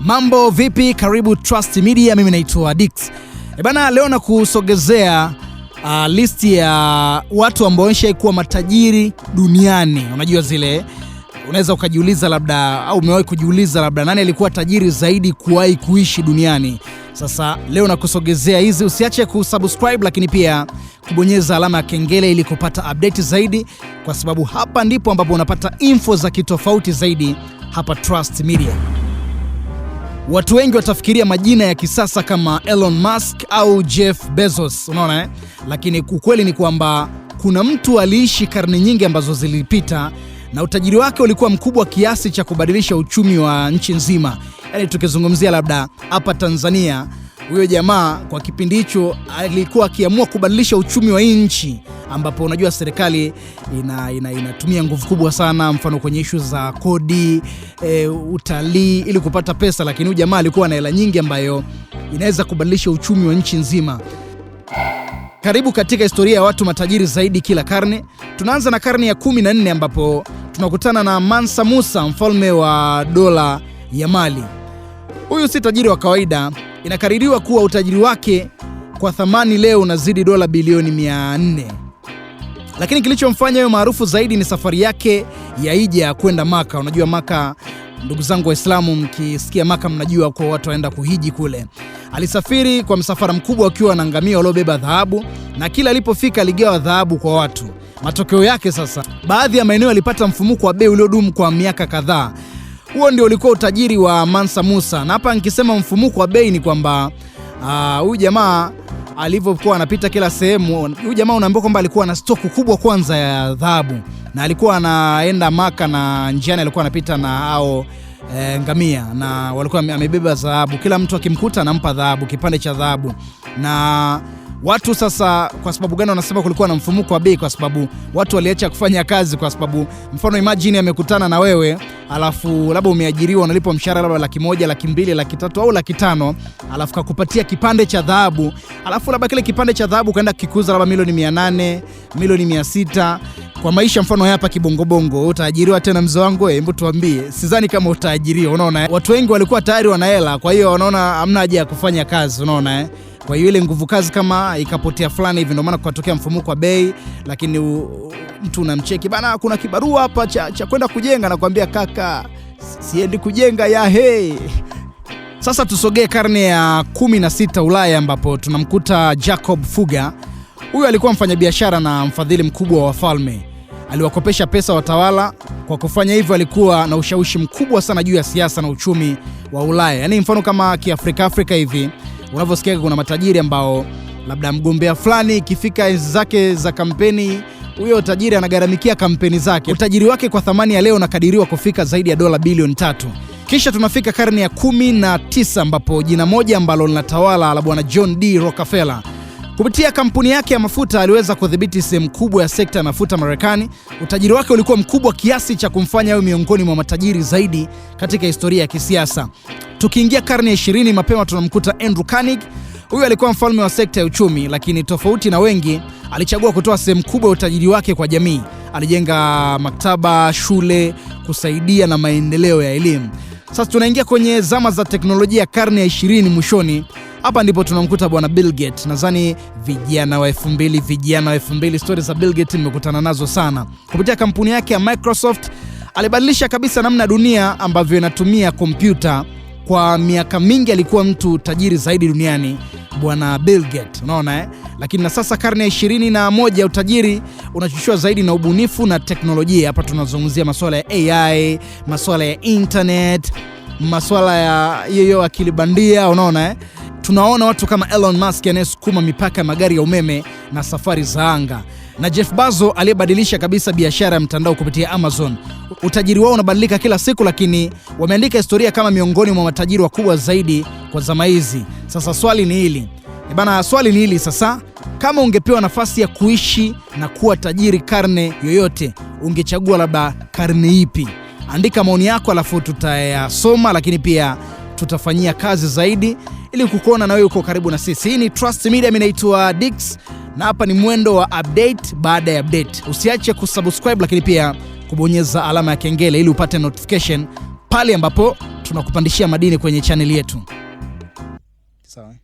Mambo vipi? Karibu Trust Media, mimi naitwa Dix. Bana, leo na kusogezea listi ya watu ambao wameshaikuwa matajiri duniani. Unajua zile, unaweza ukajiuliza labda, au umewahi kujiuliza labda nani alikuwa tajiri zaidi kuwahi kuishi duniani. Sasa leo na kusogezea hizi, usiache kusubscribe lakini pia kubonyeza alama ya kengele ili kupata update zaidi, kwa sababu hapa ndipo ambapo unapata info za kitofauti zaidi hapa Trust Media. Watu wengi watafikiria majina ya kisasa kama Elon Musk au Jeff Bezos, unaona Lakini ukweli ni kwamba kuna mtu aliishi karne nyingi ambazo zilipita na utajiri wake ulikuwa mkubwa kiasi cha kubadilisha uchumi wa nchi nzima. Yaani tukizungumzia labda hapa Tanzania, huyo jamaa kwa kipindi hicho alikuwa akiamua kubadilisha uchumi wa hii nchi, ambapo unajua serikali inatumia nguvu kubwa sana, mfano kwenye issue za kodi, utalii ili kupata pesa, lakini huyo jamaa alikuwa na hela nyingi ambayo inaweza kubadilisha uchumi wa nchi nzima. Karibu katika historia ya watu matajiri zaidi kila karne. Tunaanza na karne ya 14 ambapo tunakutana na Mansa Musa, mfalme wa dola ya Mali. Huyu si tajiri wa kawaida. Inakadiriwa kuwa utajiri wake kwa thamani leo unazidi dola bilioni 400. Lakini kilichomfanya yeye maarufu zaidi ni safari yake ya hija kwenda Maka. Unajua Maka, ndugu zangu Waislamu, mkisikia Maka mnajua kwa watu waenda kuhiji kule. Alisafiri kwa msafara mkubwa akiwa na ngamia waliobeba dhahabu, na kila alipofika aligawa dhahabu kwa watu. Matokeo yake sasa, baadhi ya maeneo yalipata mfumuko wa bei uliodumu kwa miaka kadhaa. Huo ndio ulikuwa utajiri wa Mansa Musa. Na hapa nikisema mfumuko wa bei ni kwamba huyu jamaa alivyokuwa anapita kila sehemu, huyu jamaa unaambiwa kwamba alikuwa na stoku kubwa kwanza ya dhahabu, na alikuwa anaenda Maka na njiani alikuwa anapita na hao ngamia, na walikuwa amebeba dhahabu. Kila mtu akimkuta anampa dhahabu, kipande cha dhahabu. Na watu sasa, kwa sababu gani wanasema kulikuwa na mfumuko wa bei? Kwa sababu watu waliacha kufanya kazi. Kwa sababu mfano imagine amekutana na wewe, alafu labda umeajiriwa, unalipwa mshahara labda 100,000, 200,000, 300,000 au 500,000, alafu kakupatia kipande cha dhahabu, alafu labda kile kipande cha dhahabu kaenda kikuuza labda milioni 800, milioni 600. Kwa maisha mfano hapa kibongobongo, utaajiriwa tena mzee wangu? Hebu tuambie, sidhani kama utaajiriwa. Unaona, watu wengi walikuwa tayari wana hela, kwa hiyo wanaona hamna haja ya kufanya kazi, unaona Kwa hiyo ile nguvu kazi kama ikapotea fulani hivi, ndio maana kukatokea mfumuko wa bei. Lakini mtu unamcheki bana, kuna kibarua hapa cha kwenda kujenga, na kuambia kaka, siendi kujenga ya he. Sasa tusogee karne ya 16 Ulaya, ambapo tunamkuta Jacob Fugger. Huyu alikuwa mfanyabiashara na mfadhili mkubwa wa wafalme. Aliwakopesha pesa watawala. Kwa kufanya hivyo alikuwa na ushawishi mkubwa sana juu ya siasa na uchumi wa Ulaya. Yaani mfano kama Afrika hivi, unavyosikia kuna matajiri ambao labda mgombea fulani ikifika enzi zake za kampeni, huyo tajiri anagharamikia kampeni zake. Utajiri wake kwa thamani ya leo unakadiriwa kufika zaidi ya dola bilioni 3. Kisha tunafika karne ya 19 ambapo jina moja ambalo linatawala la bwana John D. Rockefeller. Kupitia kampuni yake ya mafuta aliweza kudhibiti sehemu kubwa ya sekta ya mafuta Marekani. Utajiri wake ulikuwa mkubwa kiasi cha kumfanya awe miongoni mwa matajiri zaidi katika historia ya kisiasa. Tukiingia karne ya 20 mapema tunamkuta Andrew Carnegie. Huyu alikuwa mfalme wa sekta ya uchumi, lakini tofauti na wengi alichagua kutoa sehemu kubwa ya utajiri wake kwa jamii. Alijenga maktaba, shule, kusaidia na maendeleo ya elimu. Sasa tunaingia kwenye zama za teknolojia, karne ya 20 mwishoni. Hapa ndipo tunamkuta bwana Bill Gates. Nadhani vijana wa 2000 stories za Bill Gates nimekutana nazo sana. Kupitia kampuni yake ya Microsoft alibadilisha kabisa namna dunia ambavyo inatumia kompyuta. Kwa miaka mingi alikuwa mtu tajiri zaidi duniani bwana Bill Gates, unaona Lakini na sasa karne ya 21 utajiri unachochewa zaidi na ubunifu na teknolojia. Hapa tunazungumzia masuala ya AI, masuala ya internet, masuala ya akili bandia, unaona Tunaona watu kama Elon Musk anayesukuma mipaka ya magari ya umeme na safari za anga, na Jeff Bezos aliyebadilisha kabisa biashara ya mtandao kupitia Amazon. Utajiri wao unabadilika kila siku, lakini wameandika historia kama miongoni mwa matajiri wakubwa zaidi kwa zama hizi. Sasa swali ni hili sasa, kama ungepewa nafasi ya kuishi na kuwa tajiri karne yoyote, ungechagua labda karne ipi? Andika maoni yako, alafu tutayasoma, lakini pia tutafanyia kazi zaidi ili kukuona na wewe uko karibu na sisi. Hii ni Trust Media, mimi naitwa Dix, na hapa ni mwendo wa update baada ya update. Usiache kusubscribe, lakini pia kubonyeza alama ya kengele ili upate notification pale ambapo tunakupandishia madini kwenye channel yetu. Sawa.